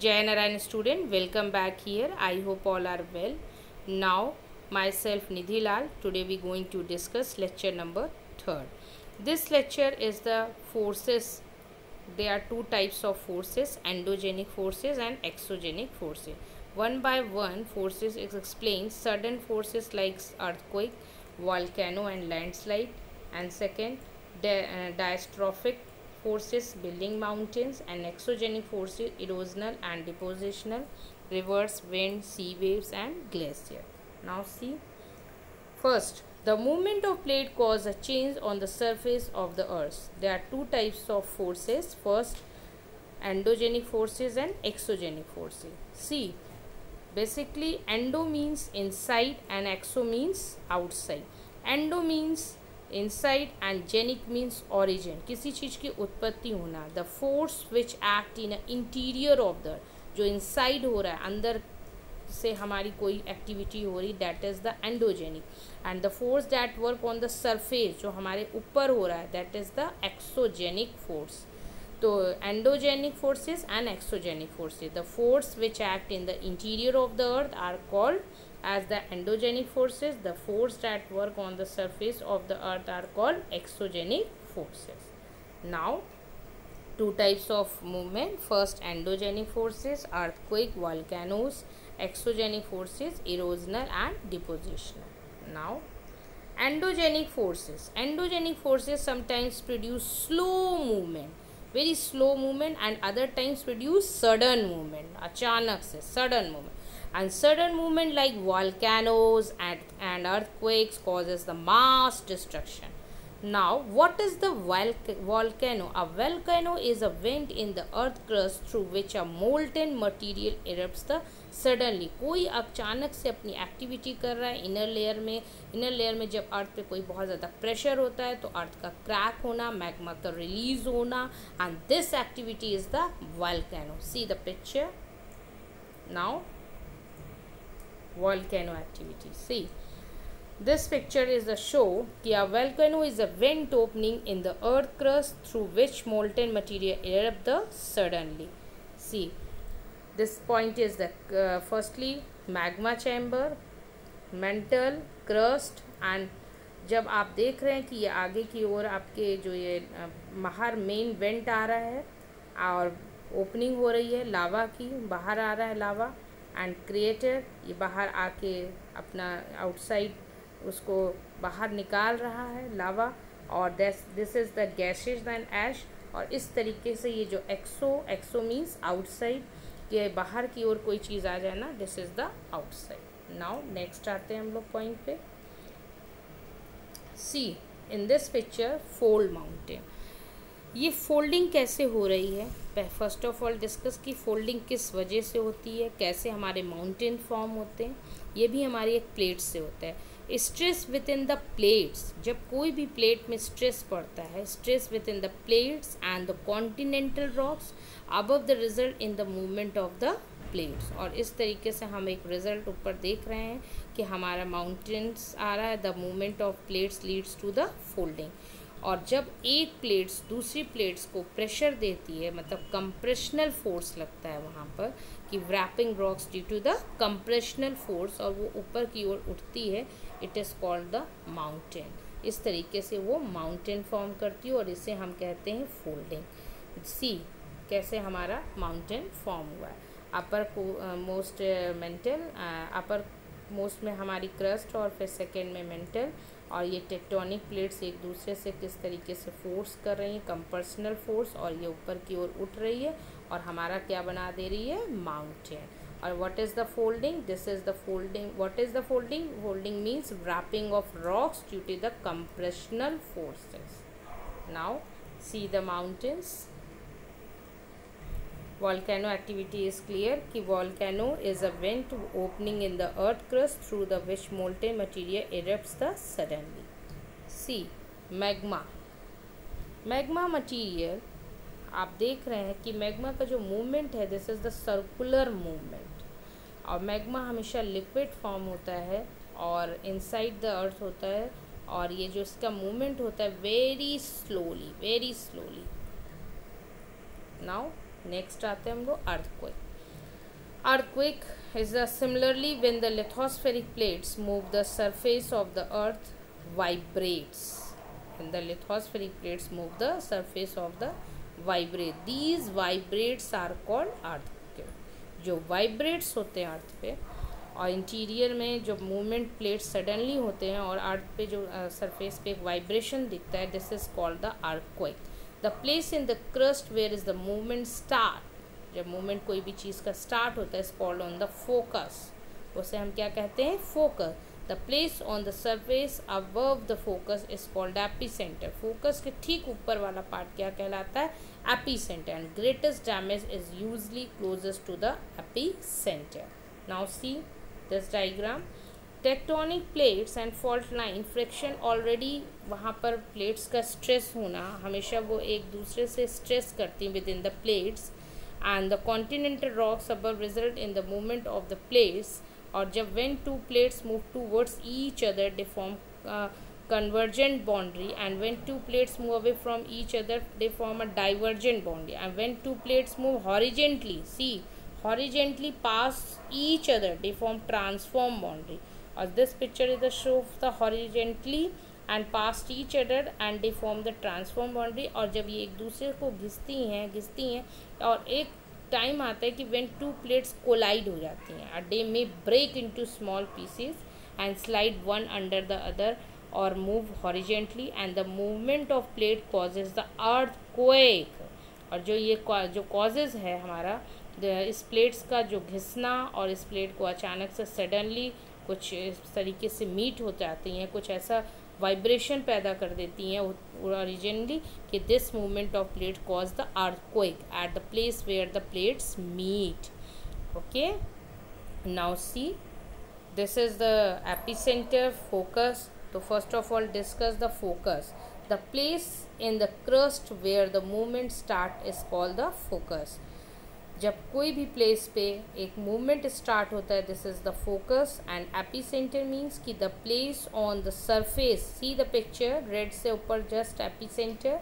Jai Narayan student, welcome back here. I hope all are well. Now, myself Nidhi Lal. Today we going to discuss lecture number 3rd. This lecture is the forces. There are two types of forces, endogenic forces and exogenic forces. One by one, forces is explained. Sudden forces like earthquake, volcano and landslide. And second, diastrophic forces building mountains, and exogenic forces erosional and depositional, rivers, wind, sea waves and glacier. Now see, first, the movement of plate cause a change on the surface of the earth. There are two types of forces. First, endogenic forces and exogenic forces. See, basically endo means inside and exo means outside. Endo means inside and genic means origin, किसी चीज़ की उत्पत्ति होना. The force which act in interior of the, जो inside हो रहा है, अंदर से हमारी कोई एक्टिविटी हो रही, that is the endogenic. And the force that work on the surface, जो हमारे ऊपर हो रहा है, that is the exogenic force. तो endogenic forces and exogenic forces. The force which act in the interior of the earth are called as the endogenic forces. The force that work on the surface of the earth are called exogenic forces. Now, two types of movement. First, endogenic forces, earthquake, volcanoes. Exogenic forces, erosional and depositional. Now, endogenic forces. Endogenic forces sometimes produce slow movement, very slow movement, and other times produce sudden movement, अचानक से sudden movement. And sudden movement like volcanoes and earthquakes causes the mass destruction. Now, what is the volcano? A volcano is a vent in the earth crust through which a molten material erupts the suddenly. कोई अचानक से अपनी activity कर रहा है inner layer में जब अर्थ पे कोई बहुत ज़्यादा प्रेशर होता है तो अर्थ का क्रैक होना, मैग्मा का रिलीज होना, and this activity is the volcano. See the picture now. Volcano activity. See, this picture is a show कि a volcano is a vent opening in the earth crust through which molten material erupt the suddenly. See, this point is the firstly magma chamber, mantle, crust, and जब आप देख रहे हैं कि ये आगे की ओर आपके जो ये बाहर मेन वेंट आ रहा है और ओपनिंग हो रही है लावा की, बाहर आ रहा है लावा, एंड क्रिएटर ये बाहर आके अपना आउटसाइड उसको बाहर निकाल रहा है लावा, और this is the gases and ash. और इस तरीके से ये जो एक्सो मीन्स आउटसाइड, के बाहर की ओर कोई चीज़ आ जाए ना, this is the outside. Now next आते हैं हम लोग पॉइंट पे. See in this picture fold mountain. ये फोल्डिंग कैसे हो रही है, फर्स्ट ऑफ ऑल डिस्कस की फोल्डिंग किस वजह से होती है, कैसे हमारे माउंटेन फॉर्म होते हैं. ये भी हमारी एक प्लेट से होता है. Stress with in the plates, जब कोई भी प्लेट में स्ट्रेस पड़ता है, stress with in the plates and the continental rocks above the result in the movement of the plates. और इस तरीके से हम एक रिजल्ट ऊपर देख रहे हैं कि हमारा माउंटेन्स आ रहा है. The movement of plates leads to the folding. और जब एक प्लेट्स दूसरी प्लेट्स को प्रेशर देती है, मतलब कंप्रेशनल फोर्स लगता है वहाँ पर कि wrapping rocks due to the compressional force, और वो ऊपर की ओर उठती है, it is called the mountain. इस तरीके से वो माउंटेन फॉर्म करती है और इसे हम कहते हैं फोल्डिंग. सी कैसे हमारा माउंटेन फॉर्म हुआ है. Upper most mental, upper most में हमारी क्रस्ट और फिर सेकेंड में मेंटल, और ये टेक्टोनिक प्लेट्स एक दूसरे से किस तरीके से फोर्स कर रही हैं, कंप्रेशनल फोर्स, और ये ऊपर की ओर उठ रही है और हमारा क्या बना दे रही है, माउंटेन. और what is the folding, this is the folding. What is the folding, folding means wrapping of rocks due to the compressional forces. Now see the mountains. Volcano activity is clear कि volcano is a vent opening in the earth crust through the which molten material erupts the suddenly. See, magma. Magma material, आप देख रहे हैं कि magma का जो movement है, this is the circular movement. और मैग्मा हमेशा लिक्विड फॉर्म होता है और इनसाइड द अर्थ होता है, और ये जो इसका मूवमेंट होता है very slowly, very slowly. Now next आते हैं हम लोग earthquake. Earthquake is similarly when the lithospheric plates move, the surface of the earth vibrates. When the lithospheric plates move, the surface of the vibrate. These vibrates are called earthquake. जो vibrates होते हैं अर्थ पे और interior में जो movement plate suddenly होते हैं और अर्थ पे जो सरफेस पे एक वाइब्रेशन दिखता है, this is called the earthquake. The place in the crust where is the movement start. जब मूवमेंट कोई भी चीज़ का स्टार्ट होता है, is called on the focus. उसे हम क्या कहते हैं? Focus. The place on the surface above the focus is called epicentre. Focus के ठीक ऊपर वाला पार्ट क्या कहलाता है? Epicentre. And greatest damage is usually closest to the epicentre. Now see this diagram. Tectonic plates and fault line friction. Already वहाँ पर plates का स्ट्रेस होना, हमेशा वो एक दूसरे से स्ट्रेस करती हैं with in the plates. And the continental rocks above result in the movement of the plates. और जब when to plates move towards each other they form convergent boundary, and when two plates move away from each other they form a divergent boundary. And when two plates move horizontally, see, horizontally pass each other, they form transform boundary. Or this picture is the show of the horizontally and past each other and they form the transform boundary. और जब ये एक दूसरे को घिसती हैं और एक time आता है कि when two plates collide हो जाती हैं, and they may break into small pieces and slide one under the other or move horizontally, and the movement of plate causes the earthquake. और जो ये जो causes है हमारा इस प्लेट्स का जो घिसना और इस प्लेट को अचानक से सडनली कुछ इस तरीके से मीट हो जाती हैं, कुछ ऐसा वाइब्रेशन पैदा कर देती हैं ओरिजिनली कि this movement of plate cause the earthquake at the place where the plates meet. Okay, now see this is the epicentre, focus. तो first of all discuss the focus. The place in the crust where the movement start is called the focus. जब कोई भी place पे एक movement start होता है, this is the focus. And epicentre means कि the place on the surface, see the picture, red से ऊपर just epicentre.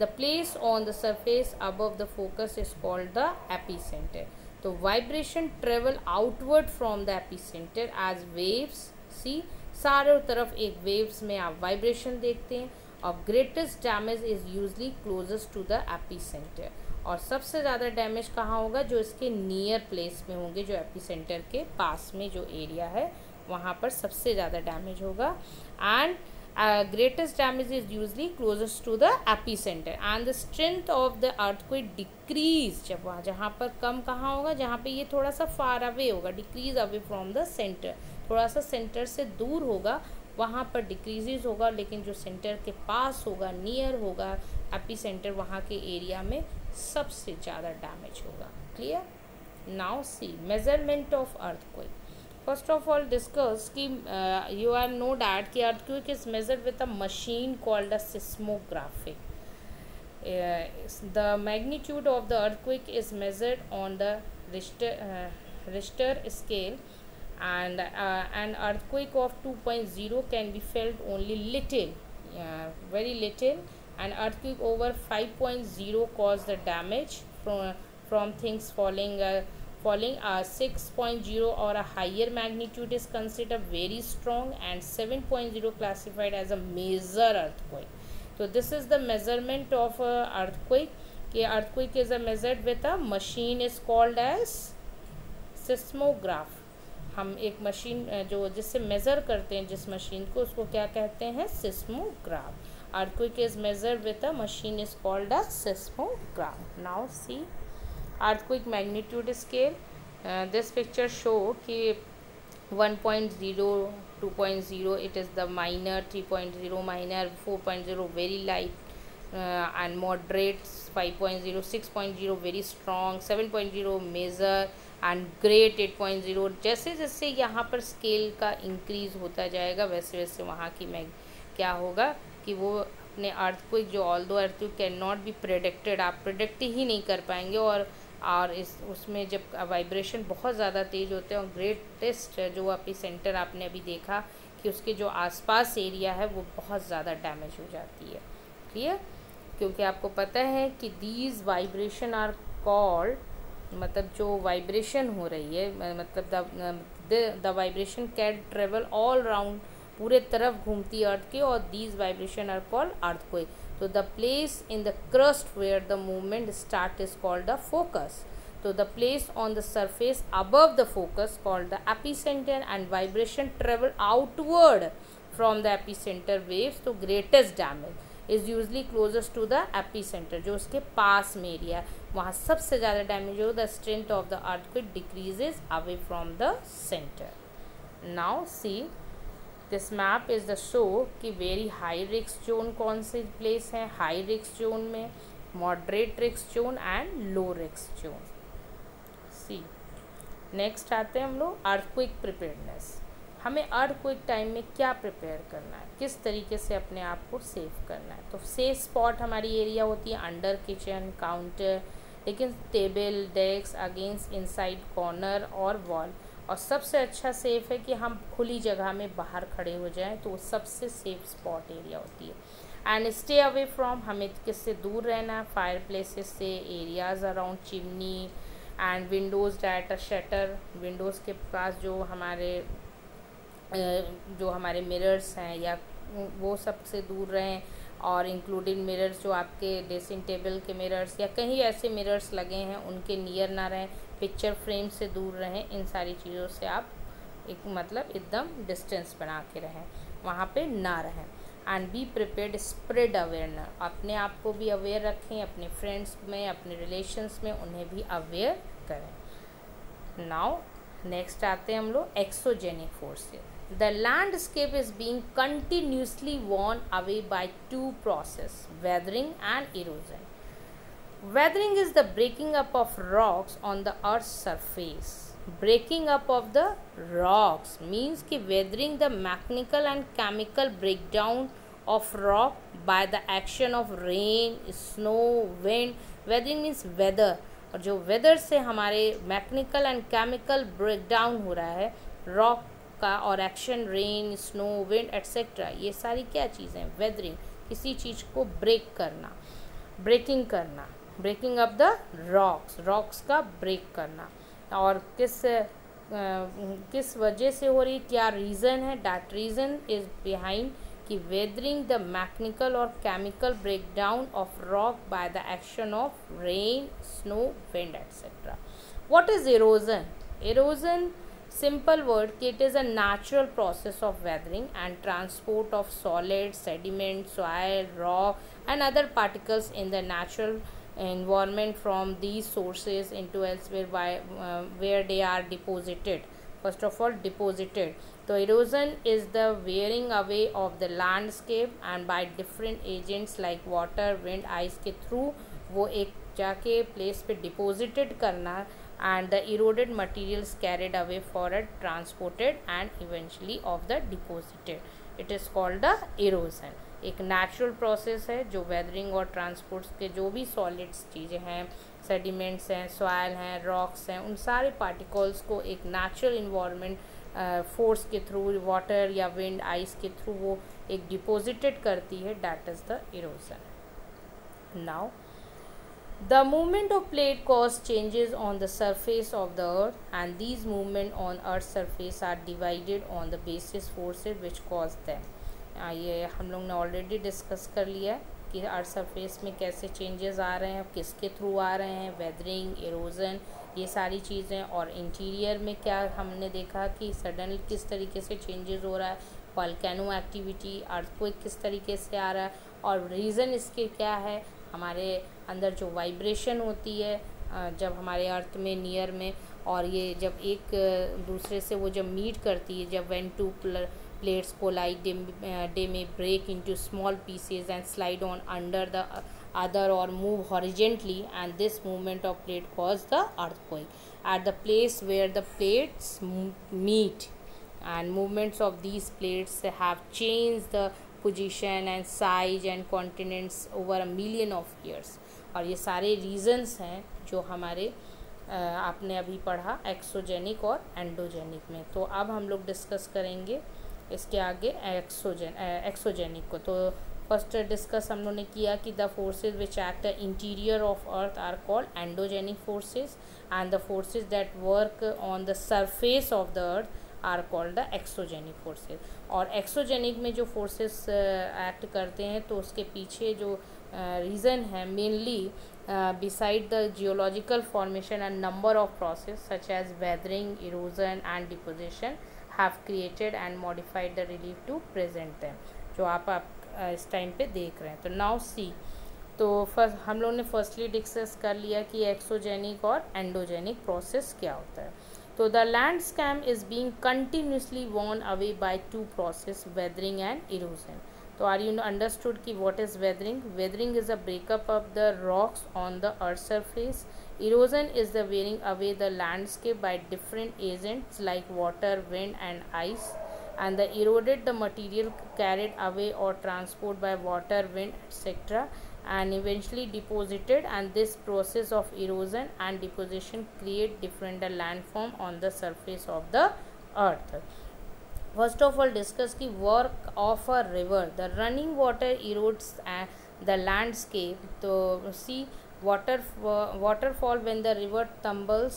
The place on the surface above the focus is called the epicentre. तो vibration travel outward from the epicentre as waves. See, चारों तरफ एक waves में आप vibration देखते हैं. और greatest damage is usually closest to the epicentre. और सबसे ज़्यादा डैमेज कहाँ होगा? जो इसके नियर प्लेस में होंगे, जो एपीसेंटर के पास में जो एरिया है वहाँ पर सबसे ज़्यादा डैमेज होगा. And greatest damage is usually closest to the epicentre. And the strength of the earthquake decrease. जब वहाँ जहाँ पर कम कहाँ होगा? जहाँ पे ये थोड़ा सा फार अवे होगा, decrease away from the centre, थोड़ा सा सेंटर से दूर होगा, वहाँ पर डिक्रीजेज होगा. लेकिन जो सेंटर के पास होगा, नियर होगा एपीसेंटर, वहाँ के एरिया में सबसे ज़्यादा डैमेज होगा. Clear? Now see measurement of earthquake. First of all discuss कि यू आर नो डैट कि earthquake is measured with a machine called a seismographic. The magnitude of the earthquake is measured on the Richter scale. And an earthquake of 2.0 can be felt only little, very little. An earthquake over 5.0 cause the damage from things falling. 6.0 or a higher magnitude is considered very strong, and 7.0 classified as a major earthquake. So this is the measurement of earthquake. कि earthquake is measured with a machine is called as seismograph. हम एक machine जो जिससे measure करते हैं जिस machine को, उसको क्या कहते हैं? Seismograph. Earthquake is measure with a machine is called a seismograph. Now see earthquake magnitude scale. This picture show कि 1.0, 2.0 it is the minor, 3.0 minor, 4.0 very light and moderate, 5.0, 6.0 very strong, 7.0 major and great, 8.0. जैसे जैसे यहाँ पर scale का increase होता जाएगा वैसे वैसे वहाँ की क्या होगा कि वो अपने अर्थक्वेक, जो although earthquake can not be predicted, आप प्रेडिक्ट ही नहीं कर पाएंगे. और इस उसमें जब वाइब्रेशन बहुत ज़्यादा तेज़ होते हैं और ग्रेटेस्ट जो एपीसेंटर आपने अभी देखा कि उसके जो आसपास एरिया है वो बहुत ज़्यादा डैमेज हो जाती है. क्लियर? क्योंकि आपको पता है कि दीज वाइब्रेशन आर कॉल्ड मतलब जो वाइब्रेशन हो रही है, मतलब the vibration can travel all round, पूरे तरफ घूमती है अर्थ के, और these vibration are called earthquake. तो the place in the crust where the movement start is called the focus. So the place on the surface above the focus called the epicenter, and vibration travel outward from the epicenter waves to greatest damage is usually closest to the epicenter. जो उसके पास में area है वहाँ सबसे ज़्यादा damage हो. the strength of the earthquake decreases away from the center. Now see this map is the show कि very high risk zone कौन से place हैं. high risk zone में moderate risk zone and low risk zone. Next आते हैं हम लोग earthquake preparedness. हमें अर्थक्वेक टाइम में क्या प्रिपेयर करना है, किस तरीके से अपने आप को सेव करना है. तो सेफ स्पॉट हमारी एरिया होती है अंडर किचन, काउंटर, लेकिन table, desk, against, inside corner और वॉल. और सबसे अच्छा सेफ है कि हम खुली जगह में बाहर खड़े हो जाएं, तो वो सबसे सेफ स्पॉट एरिया होती है. एंड स्टे अवे फ्रॉम, हमें किससे दूर रहना है, फायर प्लेसेस से, areas around chimney and Windows that a shutter. Windows के पास जो हमारे मिरर्स हैं या वो सबसे दूर रहें, और इंक्लूडिंग मिरर्स जो आपके ड्रेसिंग टेबल के मिरर्स या कहीं ऐसे मिरर्स लगे हैं उनके नियर ना रहें, पिक्चर फ्रेम से दूर रहें. इन सारी चीज़ों से आप एक मतलब एकदम डिस्टेंस बना के रहें, वहाँ पे ना रहें. And be prepared, spread awareness, अपने आप को भी अवेयर रखें, अपने फ्रेंड्स में, अपने रिलेशंस में उन्हें भी अवेयर करें. नाउ नेक्स्ट आते हैं हम लोग exogenic forces. The landscape is being continuously worn away by two process, weathering and erosion. Weathering is the breaking up of rocks on the earth's surface. Breaking up of the rocks means कि weathering the mechanical and chemical breakdown of rock by the action of rain, snow, wind. Weathering means weather, और जो weather से हमारे mechanical and chemical breakdown हो रहा है rock का, और action rain, snow, wind etc. ये सारी क्या चीज़ें हैं, weathering. किसी चीज़ को break करना, breaking करना, ब्रेकिंग अप द रॉक्स का ब्रेक करना. और किस वजह से हो रही, क्या रीज़न है, दैट रीज़न इज़ बिहाइंड कि वेदरिंग द मैकेनिकल और chemical break down of rock by the action of rain, snow, wind etcetera. What is erosion? Erosion simple word कि it is a natural process of weathering and transport of solid, sediment, soil, rock and other particles in the natural environment from these sources into elsewhere where they are deposited. First of all, deposited. So erosion is the wearing away of the landscape and by different agents like water, wind, ice के through वो एक जाके place पे deposited करना, and the eroded materials carried away for it, transported and eventually of the deposited. It is called the erosion. एक natural process है जो weathering और ट्रांसपोर्ट्स के जो भी सॉलिड्स चीज़ें हैं, सेडिमेंट्स हैं, सॉइल हैं, रॉक्स हैं, उन सारे पार्टिकल्स को एक नेचुरल इन्वायरमेंट फोर्स के थ्रू, वाटर या विंड, आइस के थ्रू वो एक डिपोजिटेड करती है. That is the erosion. Now the movement of plate cause changes on the surface of the earth, and these movement on earth's surface are divided on the basis forces which cause them. ये हम लोग ने already discuss कर लिया है कि earth surface में कैसे चेंजेस आ रहे हैं, किसके थ्रू आ रहे हैं, वेदरिंग, इरोजन, ये सारी चीज़ें. और इंटीरियर में क्या हमने देखा कि सडनली किस तरीके से चेंजेस हो रहा है, वोल्केनो एक्टिविटी, अर्थक्वेक किस तरीके से आ रहा है, और रीज़न इसके क्या है, हमारे अंदर जो वाइब्रेशन होती है जब हमारे अर्थ में नियर में, और ये जब एक दूसरे से वो जब मीट करती है, जब when two plates collide, they may break into small pieces and slide on under the other or move horizontally, and this movement of plate cause the earthquake at the place where the plates meet, and movements of these plates have changed the position and size and continents over a million of years. और ये सारे reasons हैं जो हमारे आपने अभी पढ़ा exogenic और एंडोजेनिक में. तो अब हम लोग डिस्कस करेंगे इसके आगे एक्सोजेनिक को. तो फर्स्ट डिस्कस हम लोगों ने किया कि the forces which act the interior of earth are called endogenic forces and the forces that work on the surface of the earth are called the exogenic forces. और exogenic में जो forces act करते हैं तो उसके पीछे जो reason है mainly beside the geological formation and number of process such as weathering, erosion and deposition have created and modified the relief to present them, जो आप इस टाइम पे देख रहे हैं। तो नाउ सी, तो फर्स्ट हम लोग ने फर्स्टली डिस्कस कर लिया कि एक्सोजेनिक और एंडोजेनिक प्रोसेस क्या होता है। तो the landscape is being continuously worn away by two process, weathering and erosion. तो आर यू अंडरस्टूड कि what is weathering? Weathering is a breakup of the rocks on the earth surface. Erosion is the wearing away the landscape by different agents like water, wind and ice, and the eroded the material carried away or transported by water, wind, etc. and eventually deposited, and this process of erosion and deposition create different landform on the surface of the earth. First of all discuss the work of a river. The running water erodes the landscape. So see, waterfall when the river tumbles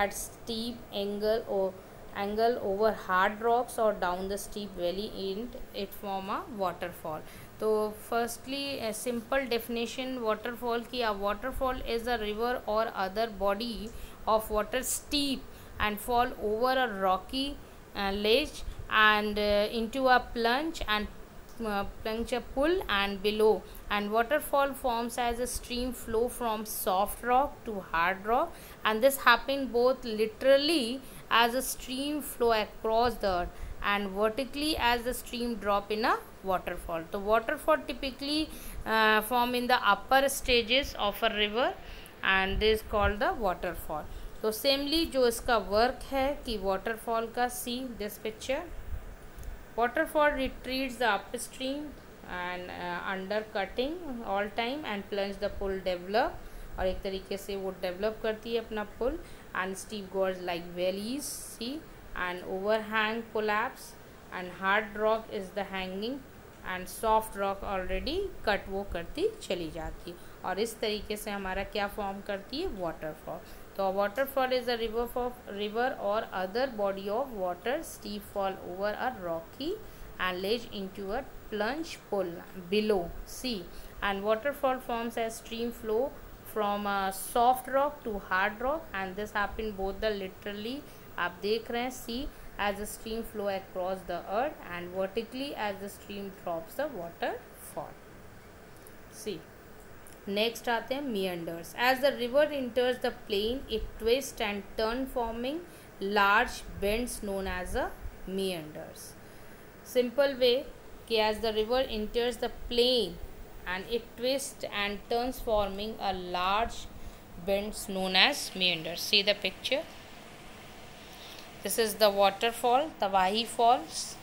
at steep angle over hard rocks or down the steep valley, in it form a waterfall. तो firstly a simple definition waterfall की, a waterfall is a river or other body of water steep and fall over a rocky ledge and into a plunge a pull and below, and waterfall forms as a stream flow from soft rock to hard rock, and this happen both literally as a stream flow across the earth and vertically as the stream drop in a waterfall. So waterfall typically form in the upper stages of a river and this is called the waterfall. तो सेमली जो इसका work है कि waterfall का, see this picture, waterfall retreats the upstream and undercutting all time and plunge the pull develop, और एक तरीके से वो डेवलप करती है अपना पुल, and steep gorge like valleys, see, and overhang collapse and hard rock is the hanging and soft rock already cut वो करती चली जाती, और इस तरीके से हमारा क्या फॉर्म करती है? वाटरफॉल. तो waterfall is a river or other body of water steep fall over a rocky and ledge into a plunge pull below, see, and waterfall forms as stream flow from a soft rock to hard rock, and this happen both the literally आप देख रहे हैं, see, as the stream flow across the earth and vertically as the stream drops the waterfall. See, next आते हैं meanders. As the river enters the plain, it twists and turns forming large bends known as a meanders. Simple way कि as the river enters the plain and it twists and turns forming a large bends known as meanders. See the picture. This is the waterfall, Tawahi Falls.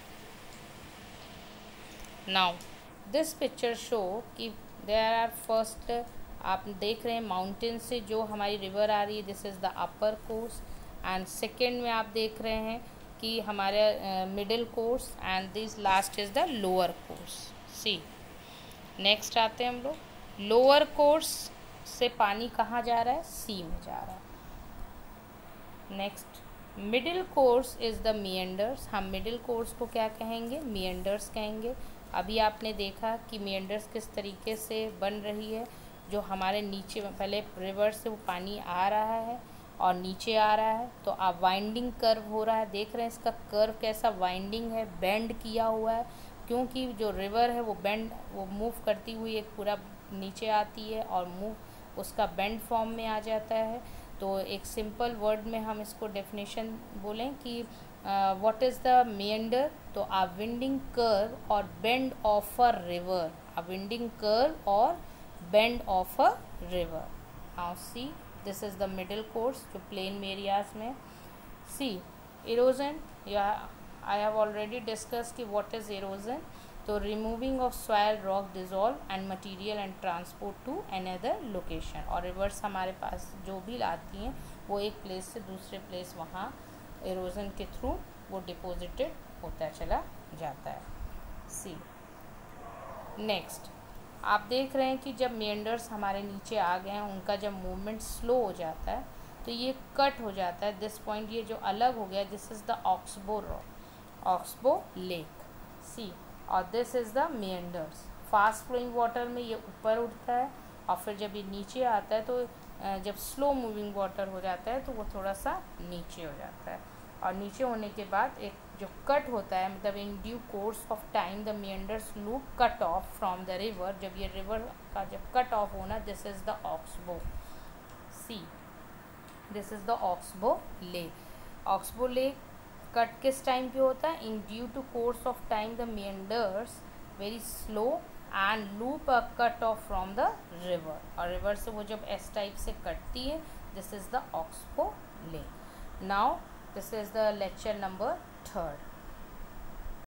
Now this picture show कि there are first आप देख रहे हैं mountain से जो हमारी river आ रही है, this is the upper course, and second में आप देख रहे हैं कि हमारे middle course and this last is the lower course. See, next आते हैं हम लोग. लोअर कोर्स से पानी कहाँ जा रहा है? सी में जा रहा है. Next, middle course is the meanders. हम मिडिल कोर्स को क्या कहेंगे? मिएंडर्स कहेंगे. अभी आपने देखा कि मिएंडर्स किस तरीके से बन रही है, जो हमारे नीचे पहले रिवर से वो पानी आ रहा है और नीचे आ रहा है, तो आप वाइंडिंग कर्व हो रहा है, देख रहे हैं इसका कर्व कैसा वाइंडिंग है, बेंड किया हुआ है, क्योंकि जो रिवर है वो बेंड वो मूव करती हुई एक पूरा नीचे आती है और मूव उसका बेंड फॉर्म में आ जाता है. तो एक सिंपल वर्ड में हम इसको डेफिनेशन बोलें कि what is the meander? तो a winding curve or bend of a river, a winding curve or bend of a river. Now see, this is the middle course जो plain areas में. See, erosion, yeah, I have already discussed कि what is erosion. तो removing of soil, rock dissolve and material and transport to another location. और rivers हमारे पास जो भी लाती हैं वो एक प्लेस से दूसरे प्लेस वहाँ एरोजन के थ्रू वो डिपॉजिटेड होता चला जाता है. सी, नेक्स्ट आप देख रहे हैं कि जब मेंडर्स हमारे नीचे आ गए हैं, उनका जब मूवमेंट स्लो हो जाता है तो ये कट हो जाता है। दिस पॉइंट ये जो अलग हो गया, this is the oxbow lake see, और this is the meanders. Fast flowing water में ये ऊपर उठता है और फिर जब ये नीचे आता है तो जब स्लो मूविंग वाटर हो जाता है तो वो थोड़ा सा नीचे हो जाता है, और नीचे होने के बाद एक जो कट होता है, मतलब in due course of time the meanders loop cut off from the river. जब ये रिवर का जब कट ऑफ होना, this is the oxbow see, this is the oxbow lake. Oxbow lake cut किस टाइम पे होता है? In due to course of time the meanders very slow and loop a cut off from the river, और river से वो जब S type से कटती है, this is the oxbow lake. Now this is the lecture number 3rd.